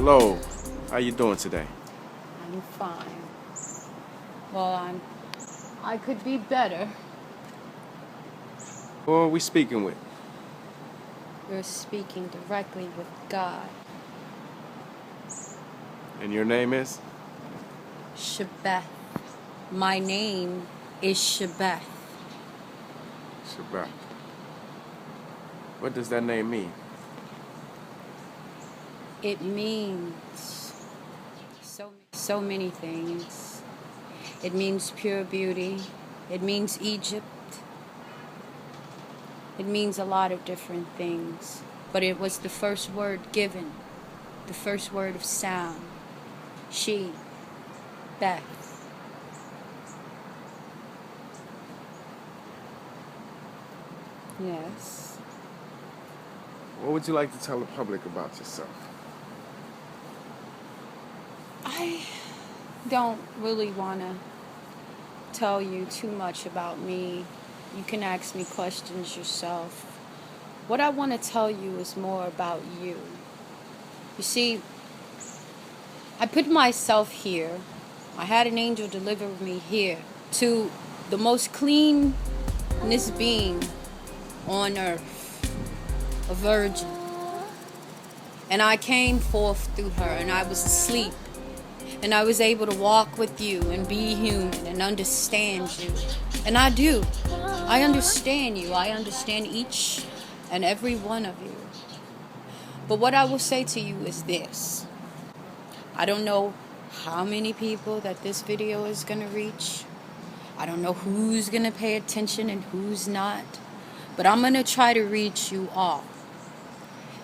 Hello, how you doing today? I'm fine. Well, I could be better. Who are we speaking with? You're speaking directly with God. And your name is? Shebeth. My name is Shebeth. Shebeth. What does that name mean? It means so many things. It means pure beauty. It means Egypt. It means a lot of different things. But it was the first word given, the first word of sound. She, Beth. Yes. What would you like to tell the public about yourself? I don't really want to tell you too much about me. You can ask me questions yourself. What I want to tell you is more about you. You see, I put myself here. I had an angel deliver me here to the most cleanness being on earth, a virgin. And I came forth through her, and I was asleep. And I was able to walk with you and be human and understand you. And I do. I understand you. I understand each and every one of you. But what I will say to you is this. I don't know how many people that this video is going to reach. I don't know who's going to pay attention and who's not. But I'm going to try to reach you all.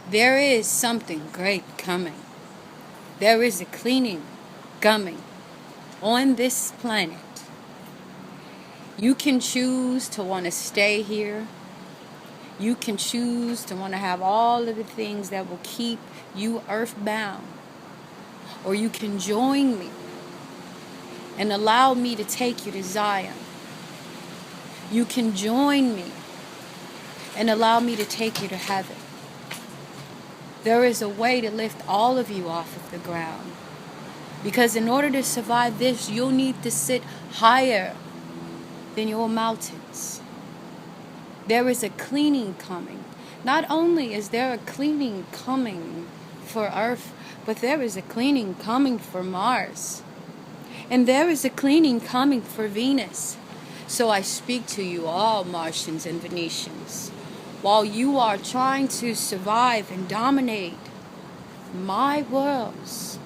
There is something great coming. There is a cleaning coming on this planet. You can choose to want to stay here. You can choose to want to have all of the things that will keep you earthbound. Or you can join me and allow me to take you to Zion. You can join me and allow me to take you to heaven. There is a way to lift all of you off of the ground. Because in order to survive this, you'll need to sit higher than your mountains. There is a cleaning coming. Not only is there a cleaning coming for Earth, but there is a cleaning coming for Mars. And there is a cleaning coming for Venus. So I speak to you all, Martians and Venetians. While you are trying to survive and dominate my worlds,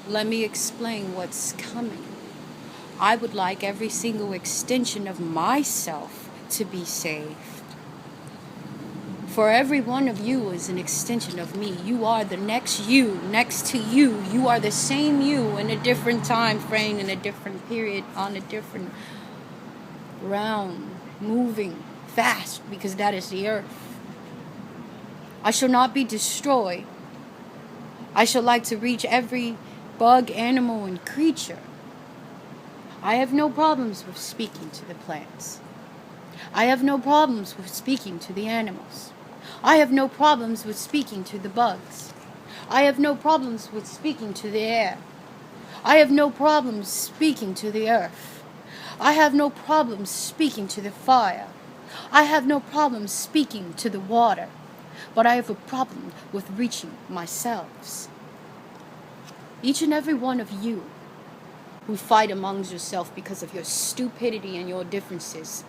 let me explain what's coming. I would like every single extension of myself to be saved. For every one of you is an extension of me. You are the next you, next to you. You are the same you in a different time frame, in a different period, on a different round, moving fast, because that is the earth. I shall not be destroyed. I shall like to reach every bug, animal, and creature. I have no problems with speaking to the plants. I have no problems with speaking to the animals. I have no problems with speaking to the bugs. I have no problems with speaking to the air. I have no problems speaking to the earth. I have no problems speaking to the fire. I have no problems speaking to the water. But I have a problem with reaching myself. Each and every one of you who fight amongst yourself because of your stupidity and your differences,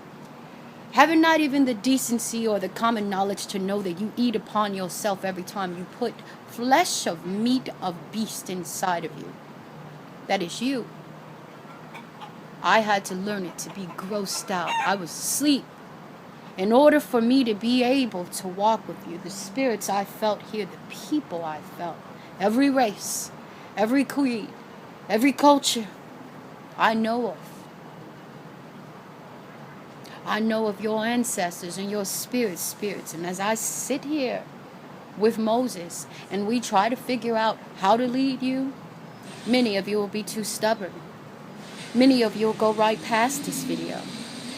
having not even the decency or the common knowledge to know that you eat upon yourself every time you put flesh of meat of beast inside of you. That is you. I had to learn it to be grossed out. I was asleep. In order for me to be able to walk with you, the spirits I felt here, the people I felt, every race, every creed, every culture I know of. I know of your ancestors and your spirits. And as I sit here with Moses and we try to figure out how to lead you, many of you will be too stubborn. Many of you will go right past this video.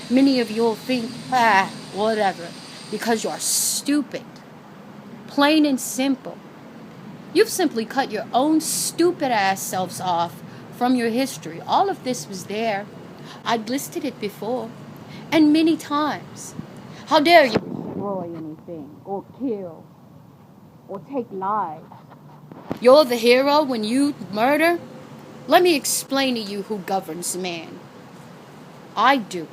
Many of you will think, whatever, because you're stupid. Plain and simple. You've simply cut your own stupid ass selves off from your history. All of this was there. I'd listed it before, and many times. How dare you destroy anything, or kill, or take lives? You're the hero when you murder? Let me explain to you who governs man. I do.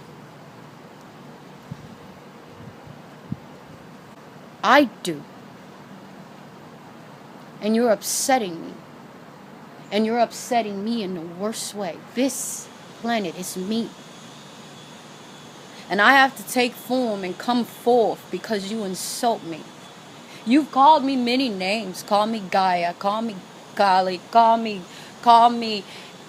I do. And you're upsetting me. And you're upsetting me in the worst way. This planet is me. And I have to take form and come forth because you insult me. You've called me many names. Call me Gaia. Call me Kali. Call me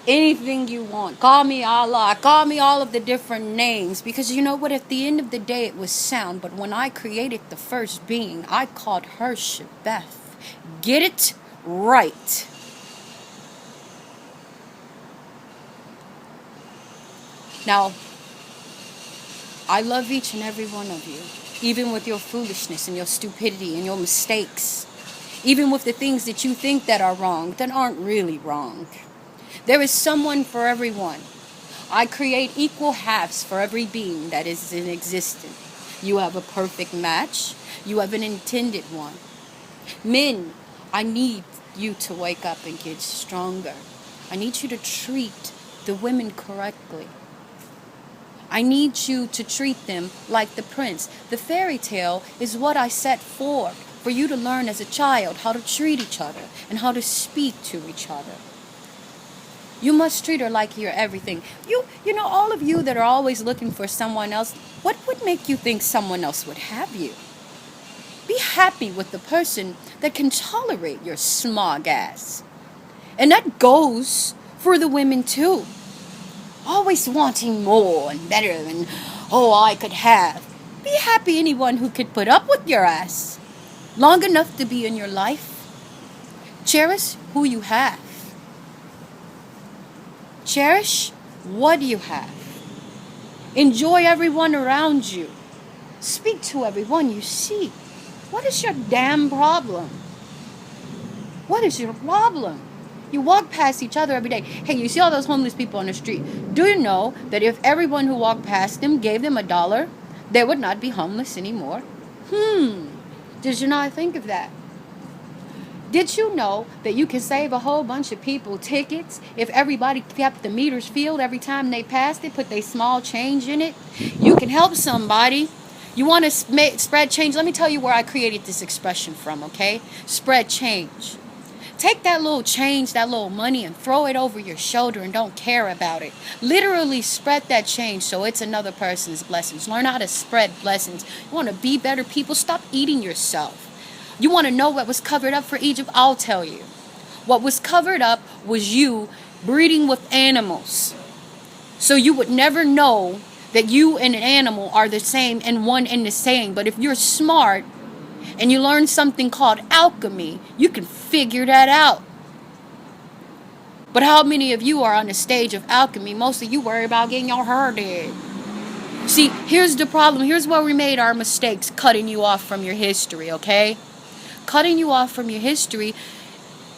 anything you want. Call me Allah. Call me all of the different names. Because you know what? At the end of the day, it was sound. But when I created the first being, I called her Shebeth. Get it right. Now, I love each and every one of you, even with your foolishness and your stupidity and your mistakes, even with the things that you think that are wrong that aren't really wrong. There is someone for everyone. I create equal halves for every being that is in existence. You have a perfect match. You have an intended one. Men, I need you to wake up and get stronger. I need you to treat the women correctly. I need you to treat them like the prince. The fairy tale is what I set forth for you to learn as a child how to treat each other and how to speak to each other. You must treat her like you're everything. You know, all of you that are always looking for someone else, what would make you think someone else would have you? Be happy with the person that can tolerate your smog ass. And that goes for the women too. Always wanting more and better and, oh, I could have. Be happy anyone who could put up with your ass long enough to be in your life. Cherish who you have. Cherish what you have. Enjoy everyone around you. Speak to everyone you see. What is your damn problem? What is your problem? You walk past each other every day. Hey, you see all those homeless people on the street. Do you know that if everyone who walked past them gave them $1, they would not be homeless anymore? Did you not think of that? Did you know that you can save a whole bunch of people tickets if everybody kept the meters filled every time they passed it, put their small change in it? You can help somebody. You want to spread change? Let me tell you where I created this expression from, okay? Spread change. Take that little change, that little money, and throw it over your shoulder and don't care about it. Literally spread that change so it's another person's blessings. Learn how to spread blessings. You want to be better people? Stop eating yourself. You want to know what was covered up for Egypt? I'll tell you. What was covered up was you breeding with animals. So you would never know that you and an animal are the same and one and the same. But if you're smart and you learn something called alchemy, you can figure that out. But how many of you are on the stage of alchemy? Most of you worry about getting your hair did. See, here's the problem. Here's where we made our mistakes, cutting you off from your history, okay? Cutting you off from your history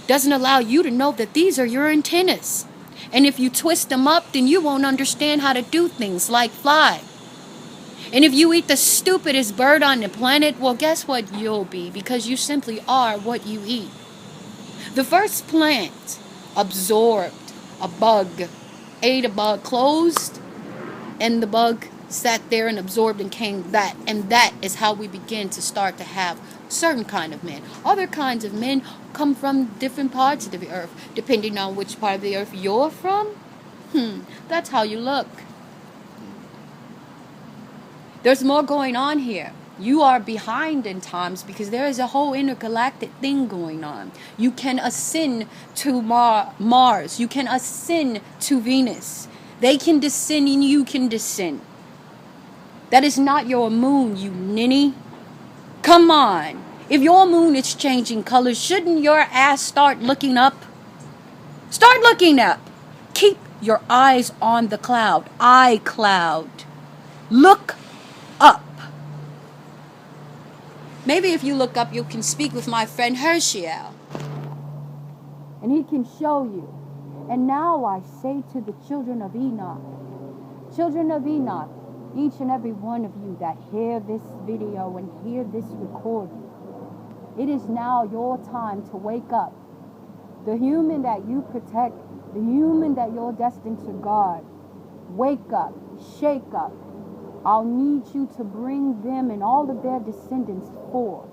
doesn't allow you to know that these are your antennas. And if you twist them up, then you won't understand how to do things like fly. And if you eat the stupidest bird on the planet, well, guess what you'll be? Because you simply are what you eat. The first plant absorbed a bug, ate a bug, closed, and the bug sat there and absorbed and came that. And that is how we begin to start to have certain kind of men. Other kinds of men come from different parts of the earth. Depending on which part of the earth you're from, that's how you look. There's more going on here. You are behind in times because there is a whole intergalactic thing going on. You can ascend to Mars. You can ascend to Venus. They can descend and you can descend. That is not your moon, you ninny. Come on. If your moon is changing colors, shouldn't your ass start looking up? Start looking up. Keep your eyes on the cloud. Eye cloud. Look up. Maybe if you look up, you can speak with my friend Herschel. And he can show you. And now I say to the children of Enoch, each and every one of you that hear this video and hear this recording, it is now your time to wake up. The human that you protect, the human that you're destined to guard, wake up, shake up. I'll need you to bring them and all of their descendants forth.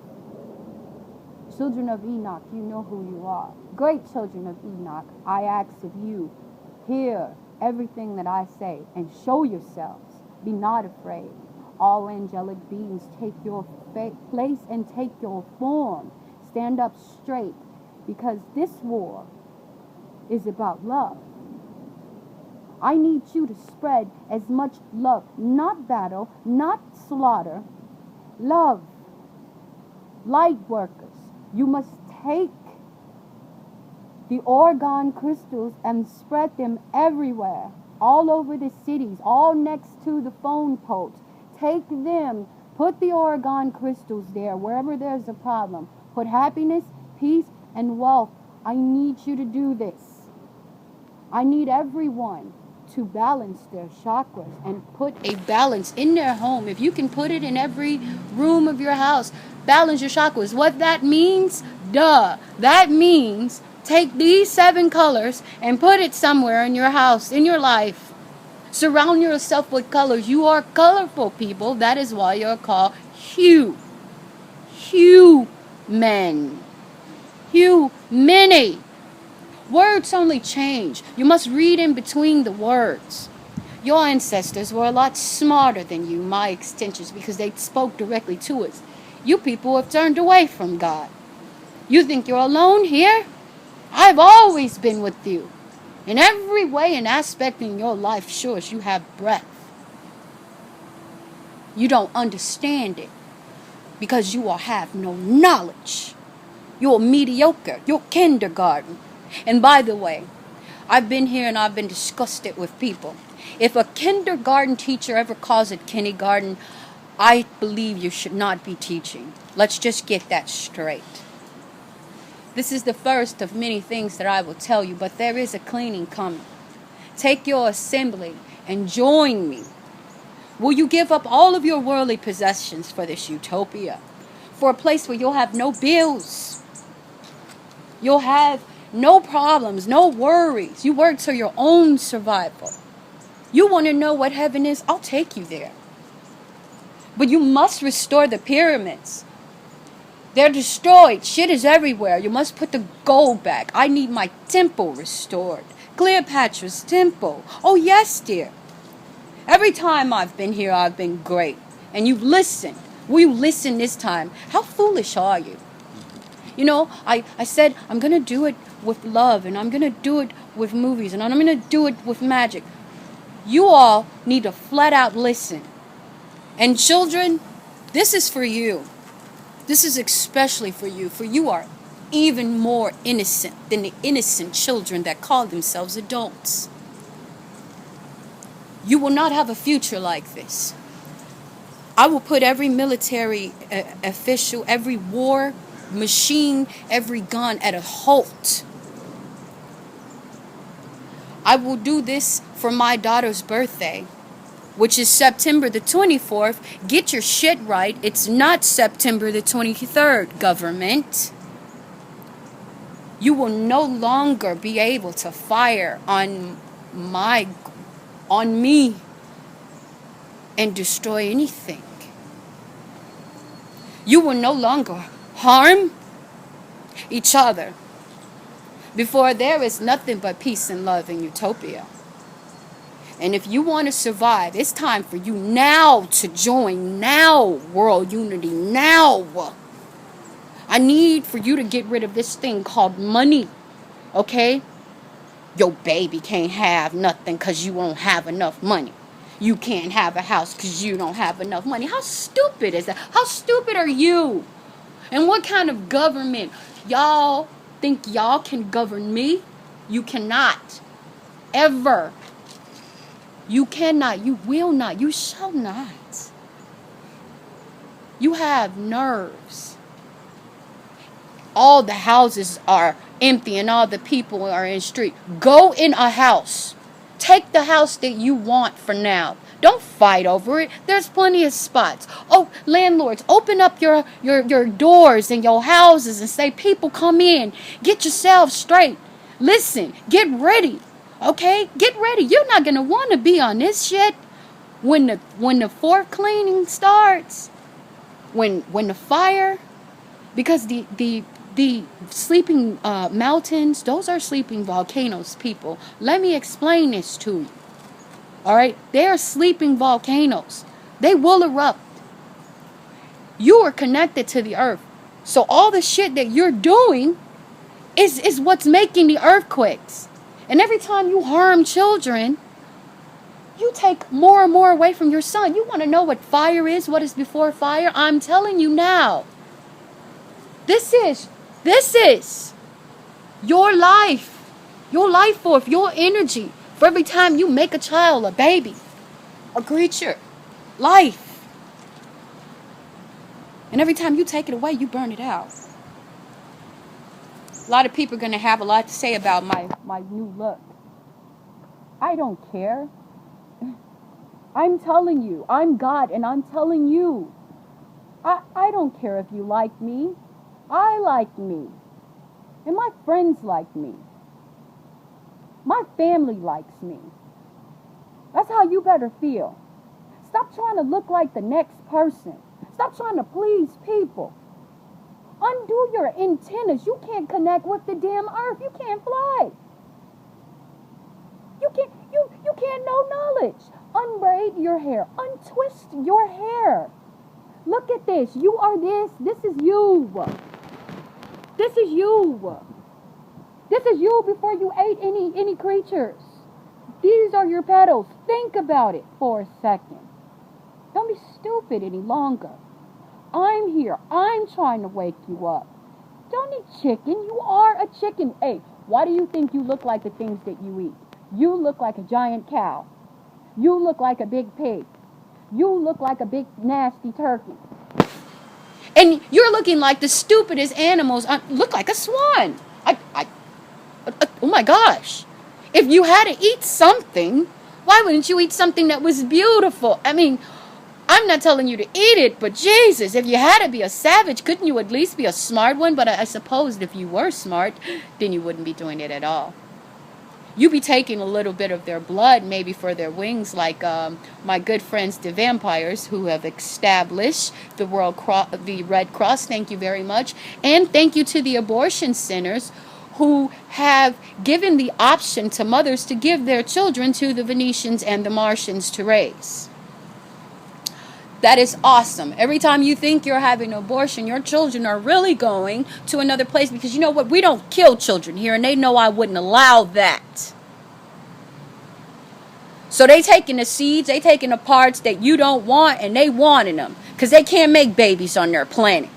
Children of Enoch, you know who you are. Great children of Enoch, I ask of you, hear everything that I say and show yourselves. Be not afraid. All angelic beings, take your place and take your form. Stand up straight, because this war is about love. I need you to spread as much love, not battle, not slaughter, love. Light workers, you must take the orgone crystals and spread them everywhere, all over the cities, all next to the phone poles. Take them, put the orgone crystals there, wherever there's a problem. Put happiness, peace, and wealth. I need you to do this. I need everyone to balance their chakras and put a balance in their home. If you can put it in every room of your house, balance your chakras. What that means? That means take these 7 colors and put it somewhere in your house, in your life. Surround yourself with colors. You are colorful, people. That is why you're called human. Many. Words only change. You must read in between the words. Your ancestors were a lot smarter than you, my extensions, because they spoke directly to us. You people have turned away from God. You think you're alone here? I've always been with you. In every way and aspect in your life, sure as you have breath. You don't understand it because you have no knowledge. You're mediocre. You're kindergarten. And by the way, I've been here and I've been disgusted with people. If a kindergarten teacher ever calls it kindergarten, I believe you should not be teaching. Let's just get that straight. This is the first of many things that I will tell you, but there is a cleaning coming. Take your assembly and join me. Will you give up all of your worldly possessions for this utopia? For a place where you'll have no bills. You'll have no problems, no worries. You work for your own survival. You want to know what heaven is? I'll take you there. But you must restore the pyramids. They're destroyed. Shit is everywhere. You must put the gold back. I need my temple restored. Cleopatra's temple. Oh, yes, dear. Every time I've been here, I've been great. And you've listened. Will you listen this time? How foolish are you? You know, I said I'm going to do it with love, and I'm going to do it with movies, and I'm going to do it with magic. You all need to flat out listen. And children, this is for you. This is especially for you are even more innocent than the innocent children that call themselves adults. You will not have a future like this. I will put every military official, every war machine, every gun at a halt. I will do this for my daughter's birthday, which is September the 24th. Get your shit right. It's not September the 23rd, government. You will no longer be able to fire on me and destroy anything. You will no longer harm each other. Before there is nothing but peace and love in utopia. And if you want to survive, it's time for you now to join. Now, world unity. Now. I need for you to get rid of this thing called money. Okay? Your baby can't have nothing because you won't have enough money. You can't have a house because you don't have enough money. How stupid is that? How stupid are you? And what kind of government? Y'all think y'all can govern me? You cannot. Ever. You cannot. You will not. You shall not. You have nerves. All the houses are empty and all the people are in the street. Go in a house. Take the house that you want for now. Don't fight over it. There's plenty of spots. Oh, landlords, open up your doors in your houses and say, people, come in. Get yourselves straight. Listen, get ready. Okay? Get ready. You're not going to want to be on this shit when the fourth cleaning starts. When the fire, because the sleeping mountains, those are sleeping volcanoes, people. Let me explain this to you. All right? They are sleeping volcanoes. They will erupt. You are connected to the earth. So all the shit that you're doing is what's making the earthquakes. And every time you harm children, you take more and more away from your son. You want to know what fire is? What is before fire? I'm telling you now. This is your life. Your life force, your energy. For every time you make a child, a baby, a creature, life. And every time you take it away, you burn it out. A lot of people are going to have a lot to say about my new look. I don't care. I'm telling you, I'm God, and I'm telling you. I don't care if you like me. I like me. And my friends like me. My family likes me. That's how you better feel. Stop trying to look like the next person. Stop trying to please people. Undo your antennas. You can't connect with the damn earth. You can't fly. You can't know knowledge. Unbraid your hair. Untwist your hair. Look at this. You are this. This is you. This is you. This is you before you ate any creatures. These are your petals. Think about it for a second. Don't be stupid any longer. I'm here. I'm trying to wake you up. Don't eat chicken. You are a chicken. Hey, why do you think you look like the things that you eat? You look like a giant cow. You look like a big pig. You look like a big nasty turkey. And you're looking like the stupidest animals. Look like a swan. Oh my gosh. If you had to eat something, why wouldn't you eat something that was beautiful? I mean, I'm not telling you to eat it, but Jesus, if you had to be a savage, couldn't you at least be a smart one? But I suppose if you were smart, then you wouldn't be doing it at all. You'd be taking a little bit of their blood, maybe for their wings, like my good friends, the vampires, who have established the the Red Cross. Thank you very much. And thank you to the abortion centers who have given the option to mothers to give their children to the Venetians and the Martians to raise. That is awesome. Every time you think you're having an abortion, your children are really going to another place, because you know what? We don't kill children here, and they know I wouldn't allow that. So they taking the seeds, they taking the parts that you don't want, and they wanting them, because they can't make babies on their planet.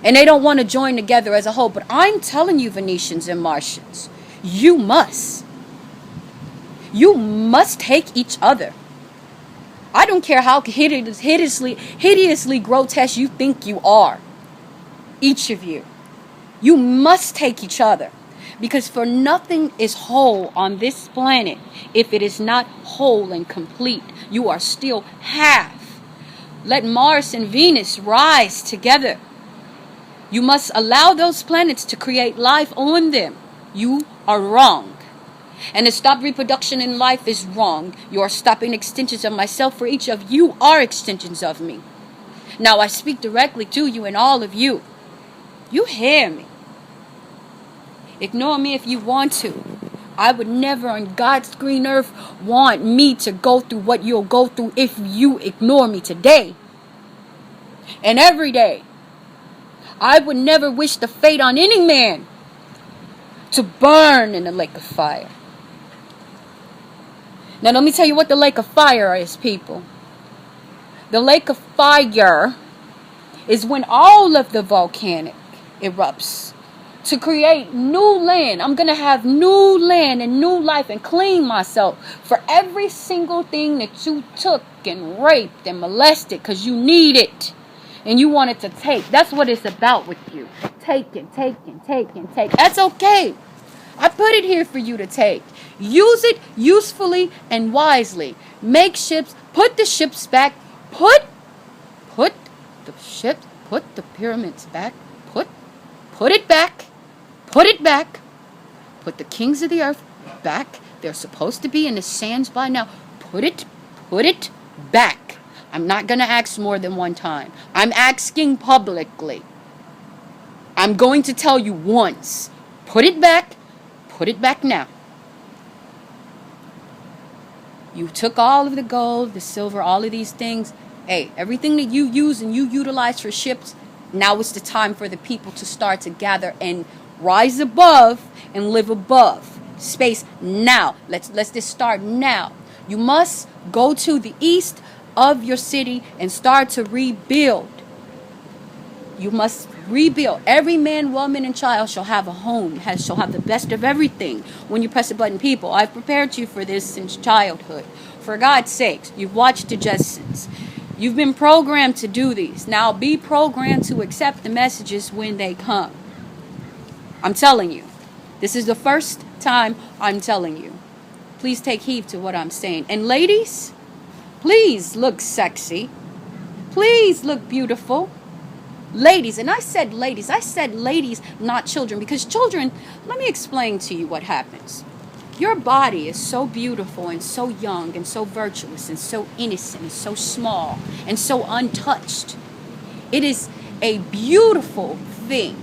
And they don't want to join together as a whole. But I'm telling you, Venetians and Martians, you must. You must take each other. I don't care how hideously grotesque you think you are. Each of you. You must take each other. Because for nothing is whole on this planet if it is not whole and complete. You are still half. Let Mars and Venus rise together. You must allow those planets to create life on them. You are wrong. And to stop reproduction in life is wrong. You are stopping extensions of myself, for each of you are extensions of me. Now I speak directly to you and all of you. You hear me. Ignore me if you want to. I would never on God's green earth want me to go through what you'll go through if you ignore me today. And every day. I would never wish the fate on any man to burn in the lake of fire. Now let me tell you what the lake of fire is, people. The lake of fire is when all of the volcanic erupts to create new land. I'm going to have new land and new life and clean myself for every single thing that you took and raped and molested because you need it and you wanted to take. That's what it's about with you. Take and take and take and take. That's okay. I put it here for you to take. Use it usefully and wisely. Make ships. Put the ships back. Put the ships. Put the pyramids back. Put it back. Put it back. Put the kings of the earth back. They're supposed to be in the sands by now. Put it back. I'm not going to ask more than one time. I'm asking publicly. I'm going to tell you once. Put it back. Put it back now. You took all of the gold, the silver, all of these things. Hey, everything that you use and you utilize for ships, now it's the time for the people to start to gather and rise above and live above space now. Let's just start now. You must go to the east of your city and start to rebuild. You must rebuild. Every man, woman, and child shall have a home, shall have the best of everything. When you press the button, people, I've prepared you for this since childhood. For God's sakes, you've watched the Jetsons. You've been programmed to do these. Now be programmed to accept the messages when they come. I'm telling you. This is the first time I'm telling you. Please take heed to what I'm saying. And ladies, please look sexy. Please look beautiful. Ladies, and I said ladies, not children, because children, let me explain to you what happens. Your body is so beautiful and so young and so virtuous and so innocent and so small and so untouched. It is a beautiful thing.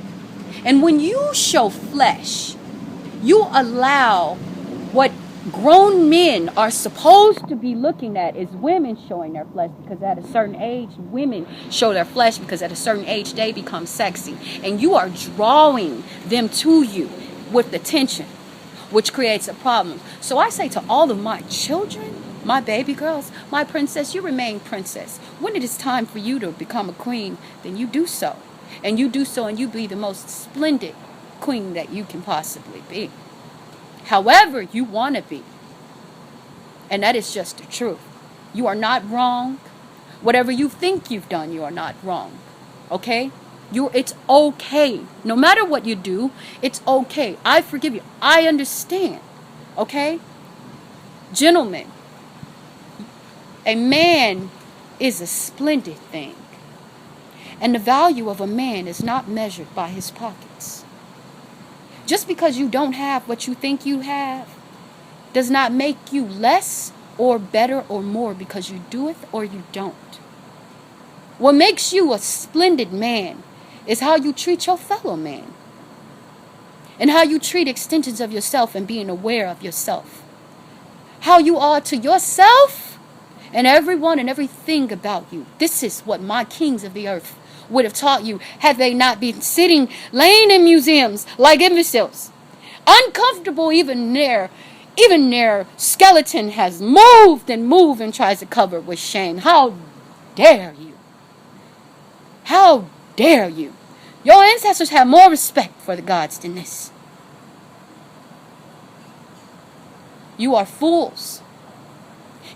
And when you show flesh, you allow what grown men are supposed to be looking at is women showing their flesh, because at a certain age, women show their flesh because at a certain age, they become sexy. And you are drawing them to you with attention, which creates a problem. So I say to all of my children, my baby girls, my princess, you remain princess. When it is time for you to become a queen, then you do so. And you do so and you be the most splendid queen that you can possibly be. However you want to be. And that is just the truth. You are not wrong. Whatever you think you've done, you are not wrong. Okay? It's okay. No matter what you do, it's okay. I forgive you. I understand. Okay? Gentlemen, a man is a splendid thing. And the value of a man is not measured by his pockets. Just because you don't have what you think you have does not make you less or better or more because you do it or you don't. What makes you a splendid man is how you treat your fellow man. And how you treat extensions of yourself and being aware of yourself. How you are to yourself and everyone and everything about you. This is what my kings of the earth would have taught you had they not been sitting, laying in museums like imbeciles. Uncomfortable even their skeleton has moved and tries to cover with shame. How dare you? How dare you? Your ancestors had more respect for the gods than this. You are fools.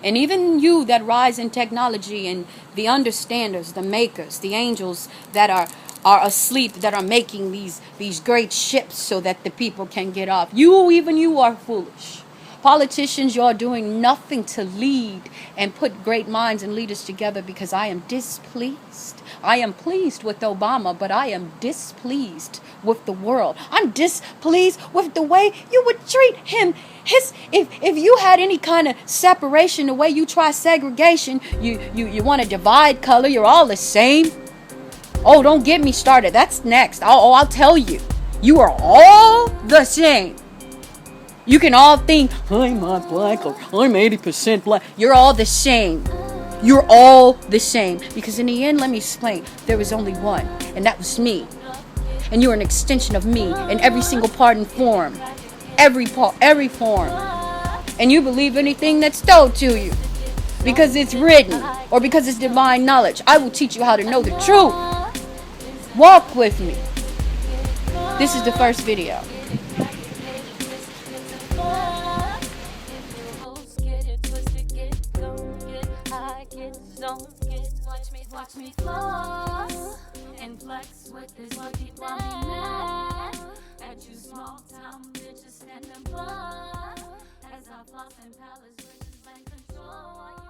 And even you that rise in technology and the understanders, the makers, the angels that are asleep, that are making these great ships so that the people can get off. Even you are foolish. Politicians, you're doing nothing to lead and put great minds and leaders together because I am displeased. I am pleased with Obama, but I am displeased with the world. I'm displeased with the way you would treat him. If you had any kind of separation, the way you try segregation, you want to divide color, you're all the same. Oh, don't get me started. That's next. I'll tell you. You are all the same. You can all think, I'm not black or I'm 80% black. You're all the same. You're all the same. Because in the end, let me explain, there was only one, and that was me. And you're an extension of me in every single part and form. Every part, every form. And you believe anything that's told to you. Because it's written or because it's divine knowledge. I will teach you how to know the truth. Walk with me. This is the first video. Watch me flow and flex with this lucky man. At you small town bitches stand above as I floss and palace riches and control.